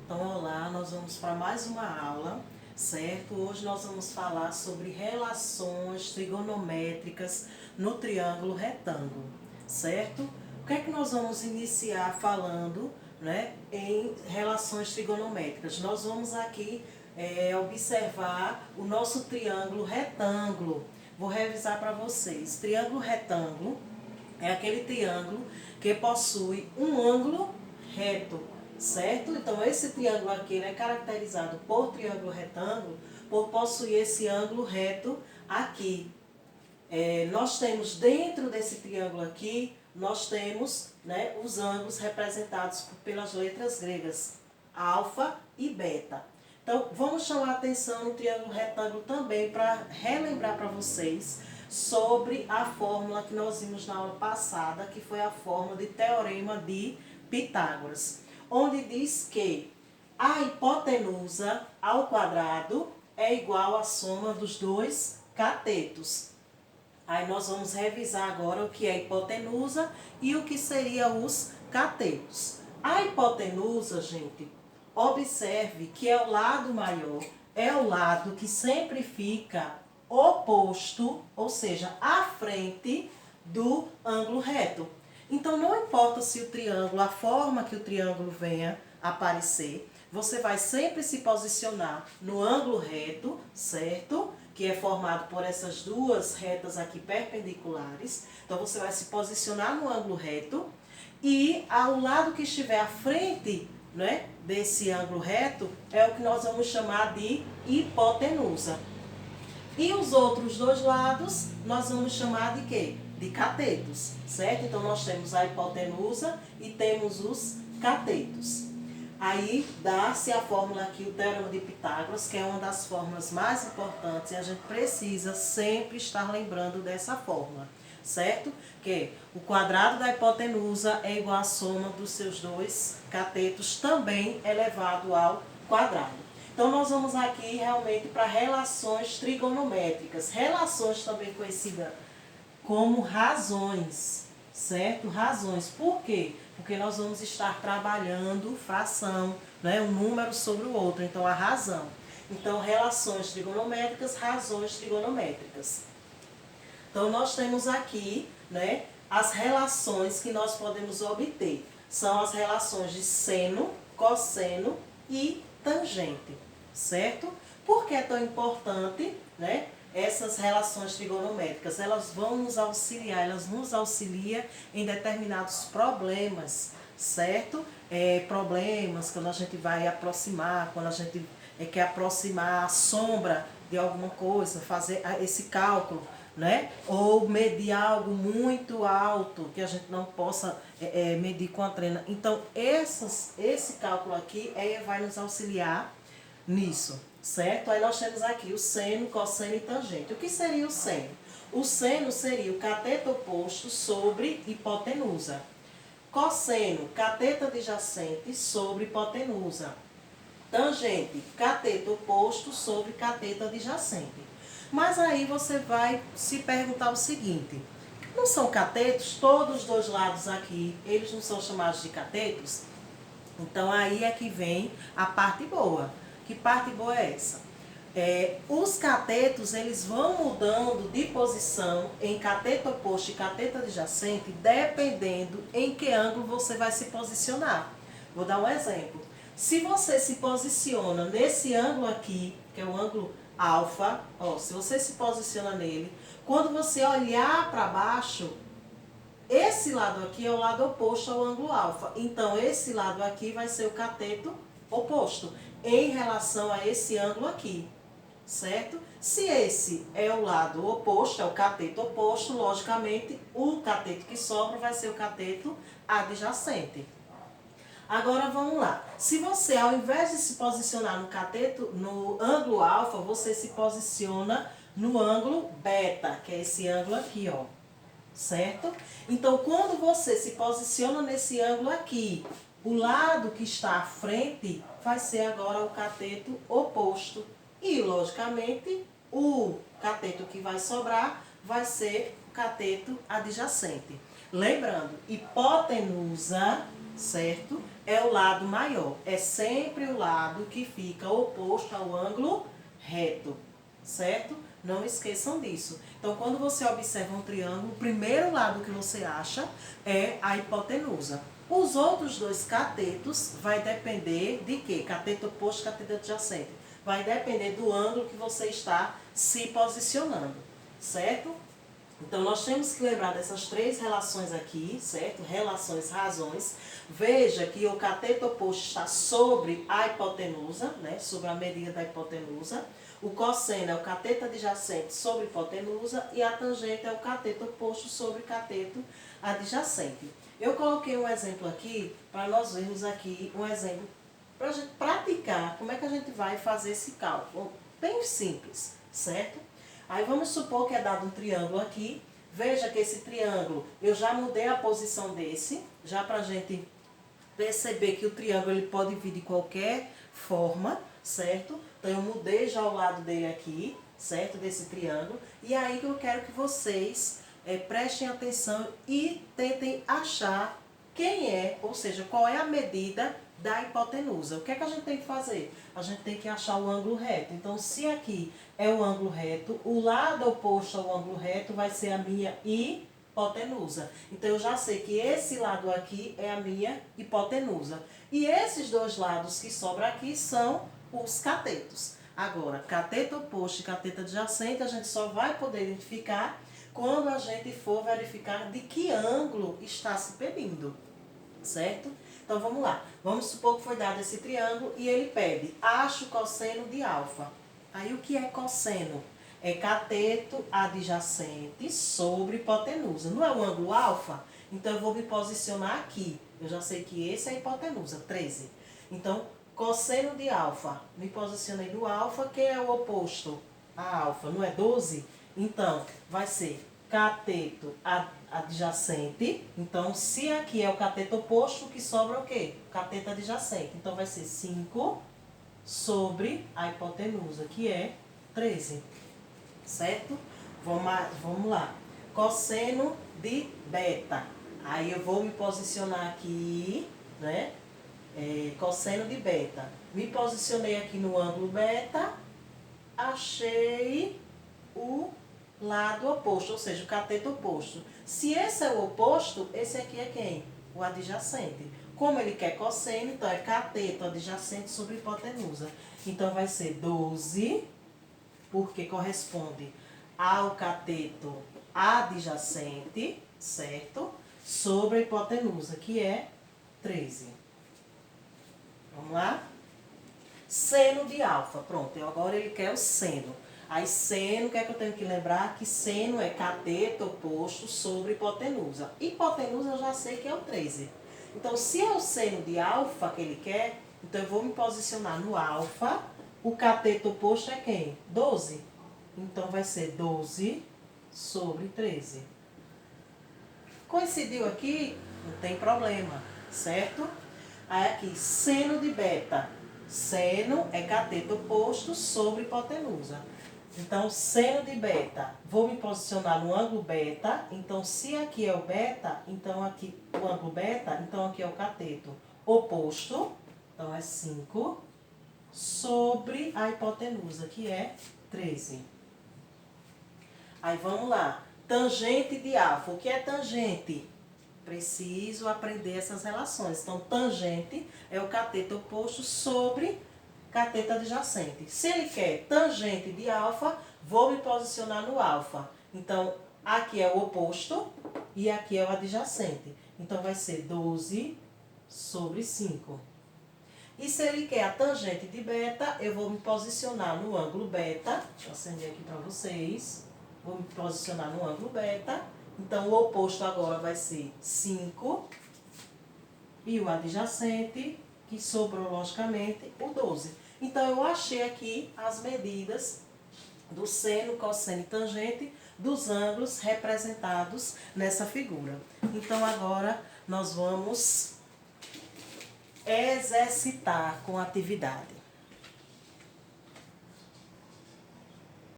Então, olá, nós vamos para mais uma aula, certo? Hoje nós vamos falar sobre relações trigonométricas no triângulo retângulo, certo? O que é que nós vamos iniciar falando, né, em relações trigonométricas? Nós vamos aqui observar o nosso triângulo retângulo. Vou revisar para vocês. Triângulo retângulo é aquele triângulo que possui um ângulo reto, certo? Então, esse triângulo aqui é caracterizado por triângulo retângulo, por possuir esse ângulo reto aqui. Nós temos dentro desse triângulo aqui, nós temos, né, os ângulos representados pelas letras gregas, alfa e beta. Então, vamos chamar a atenção no triângulo retângulo também para relembrar para vocês sobre a fórmula que nós vimos na aula passada, que foi a fórmula de teorema de Pitágoras, onde diz que a hipotenusa ao quadrado é igual à soma dos dois catetos. Aí nós vamos revisar agora o que é hipotenusa e o que seria os catetos. A hipotenusa, gente, observe que é o lado maior, é o lado que sempre fica oposto, ou seja, à frente do ângulo reto. Então, não importa se o triângulo, a forma que o triângulo venha aparecer, você vai sempre se posicionar no ângulo reto, certo? Que é formado por essas duas retas aqui perpendiculares. Então, você vai se posicionar no ângulo reto e ao lado que estiver à frente, né, desse ângulo reto é o que nós vamos chamar de hipotenusa. E os outros dois lados nós vamos chamar de quê? De catetos, certo? Então, nós temos a hipotenusa e temos os catetos. Aí, dá-se a fórmula aqui, o teorema de Pitágoras, que é uma das fórmulas mais importantes e a gente precisa sempre estar lembrando dessa fórmula, certo? Que o quadrado da hipotenusa é igual à soma dos seus dois catetos, também elevado ao quadrado. Então, nós vamos aqui realmente para relações trigonométricas, relações também conhecidas como razões, certo? Razões. Por quê? Porque nós vamos estar trabalhando fração, né? Um número sobre o outro, então a razão. Então, relações trigonométricas, razões trigonométricas. Então, nós temos aqui, né, as relações que nós podemos obter. São as relações de seno, cosseno e tangente, certo? Por que é tão importante, né, essas relações trigonométricas? Elas vão nos auxiliar, elas nos auxiliam em determinados problemas, certo? Problemas quando a gente vai aproximar, quando a gente quer aproximar a sombra de alguma coisa, fazer esse cálculo, né? Ou medir algo muito alto que a gente não possa medir com a trena. Então, esse cálculo aqui vai nos auxiliar nisso, certo? Aí nós temos aqui o seno, cosseno e tangente. O que seria o seno? O seno seria o cateto oposto sobre hipotenusa. Cosseno, cateto adjacente sobre hipotenusa. Tangente, cateto oposto sobre cateto adjacente. Mas aí você vai se perguntar o seguinte: não são catetos? Todos os dois lados aqui, eles não são chamados de catetos? Então, aí é que vem a parte boa. Que parte boa é essa? Os catetos, eles vão mudando de posição em cateto oposto e cateto adjacente, dependendo em que ângulo você vai se posicionar. Vou dar um exemplo. Se você se posiciona nesse ângulo aqui, que é o ângulo alfa, ó, se você se posiciona nele, quando você olhar para baixo, esse lado aqui é o lado oposto ao ângulo alfa. Então, esse lado aqui vai ser o cateto oposto em relação a esse ângulo aqui, certo? Se esse é o lado oposto, é o cateto oposto, logicamente, o cateto que sobra vai ser o cateto adjacente. Agora, vamos lá. Se você, ao invés de se posicionar no cateto, no ângulo alfa, você se posiciona no ângulo beta, que é esse ângulo aqui, ó. Certo? Então, quando você se posiciona nesse ângulo aqui, o lado que está à frente vai ser agora o cateto oposto. E, logicamente, o cateto que vai sobrar vai ser o cateto adjacente. Lembrando, hipotenusa, certo? é o lado maior. É sempre o lado que fica oposto ao ângulo reto, certo? Não esqueçam disso. Então, quando você observa um triângulo, o primeiro lado que você acha é a hipotenusa. Os outros dois catetos vai depender de quê? Cateto oposto, cateto adjacente. Vai depender do ângulo que você está se posicionando, certo? Então, nós temos que lembrar dessas três relações aqui, certo? Relações, razões. Veja que o cateto oposto está sobre a hipotenusa, né? Sobre a medida da hipotenusa. O cosseno é o cateto adjacente sobre a hipotenusa e a tangente é o cateto oposto sobre cateto adjacente. Eu coloquei um exemplo aqui para nós vermos aqui um exemplo para a gente praticar como é que a gente vai fazer esse cálculo. Bem simples, certo? Aí vamos supor que é dado um triângulo aqui. Veja que esse triângulo, eu já mudei a posição desse, já para a gente perceber que o triângulo ele pode vir de qualquer forma, certo? Então eu mudei já o lado dele aqui, certo? Desse triângulo. E aí que eu quero que vocês prestem atenção e tentem achar quem é, ou seja, qual é a medida da hipotenusa. O que é que a gente tem que fazer? A gente tem que achar o ângulo reto. Então, se aqui é o ângulo reto, o lado oposto ao ângulo reto vai ser a minha hipotenusa. Então, eu já sei que esse lado aqui é a minha hipotenusa. E esses dois lados que sobram aqui são os catetos. Agora, cateto oposto e cateto adjacente, a gente só vai poder identificar quando a gente for verificar de que ângulo está se pedindo, certo? Então, vamos lá. Vamos supor que foi dado esse triângulo e ele pede, acha o cosseno de alfa. Aí, o que é cosseno? É cateto adjacente sobre hipotenusa. Não é o ângulo alfa? Então, eu vou me posicionar aqui. Eu já sei que esse é a hipotenusa, 13. Então, cosseno de alfa. Me posicionei no alfa. Quem é o oposto a alfa? Não é 12? Então, vai ser cateto adjacente. Então, se aqui é o cateto oposto, o que sobra é o quê? Cateto adjacente. Então, vai ser 5 sobre a hipotenusa, que é 13. Certo? Vamos lá. Cosseno de beta. Aí, eu vou me posicionar aqui, né? Cosseno de beta. Me posicionei aqui no ângulo beta. Achei o lado oposto, ou seja, o cateto oposto. Se esse é o oposto, esse aqui é quem? O adjacente. Como ele quer cosseno, então é cateto adjacente sobre hipotenusa. Então vai ser 12, porque corresponde ao cateto adjacente, certo? Sobre a hipotenusa, que é 13. Vamos lá? Seno de alfa. Pronto, agora ele quer o seno. Aí, seno, o que é que eu tenho que lembrar? Que seno é cateto oposto sobre hipotenusa. Hipotenusa eu já sei que é o 13. Então, se é o seno de alfa que ele quer, então eu vou me posicionar no alfa. O cateto oposto é quem? 12. Então, vai ser 12 sobre 13. Coincidiu aqui? Não tem problema, certo? Aí, aqui, seno de beta. Seno é cateto oposto sobre hipotenusa. Então, seno de beta, vou me posicionar no ângulo beta. Então, se aqui é o beta, então aqui o ângulo beta, então aqui é o cateto oposto. Então, é 5 sobre a hipotenusa, que é 13. Aí, vamos lá. Tangente de alfa. O que é tangente? Preciso aprender essas relações. Então, tangente é o cateto oposto sobre cateto adjacente. Se ele quer tangente de alfa, vou me posicionar no alfa. Então, aqui é o oposto e aqui é o adjacente. Então, vai ser 12 sobre 5. E se ele quer a tangente de beta, eu vou me posicionar no ângulo beta. Deixa eu acender aqui para vocês. Vou me posicionar no ângulo beta. Então, o oposto agora vai ser 5. E o adjacente, que sobrou, logicamente, o 12. Então, eu achei aqui as medidas do seno, cosseno e tangente dos ângulos representados nessa figura. Então, agora, nós vamos exercitar com a atividade.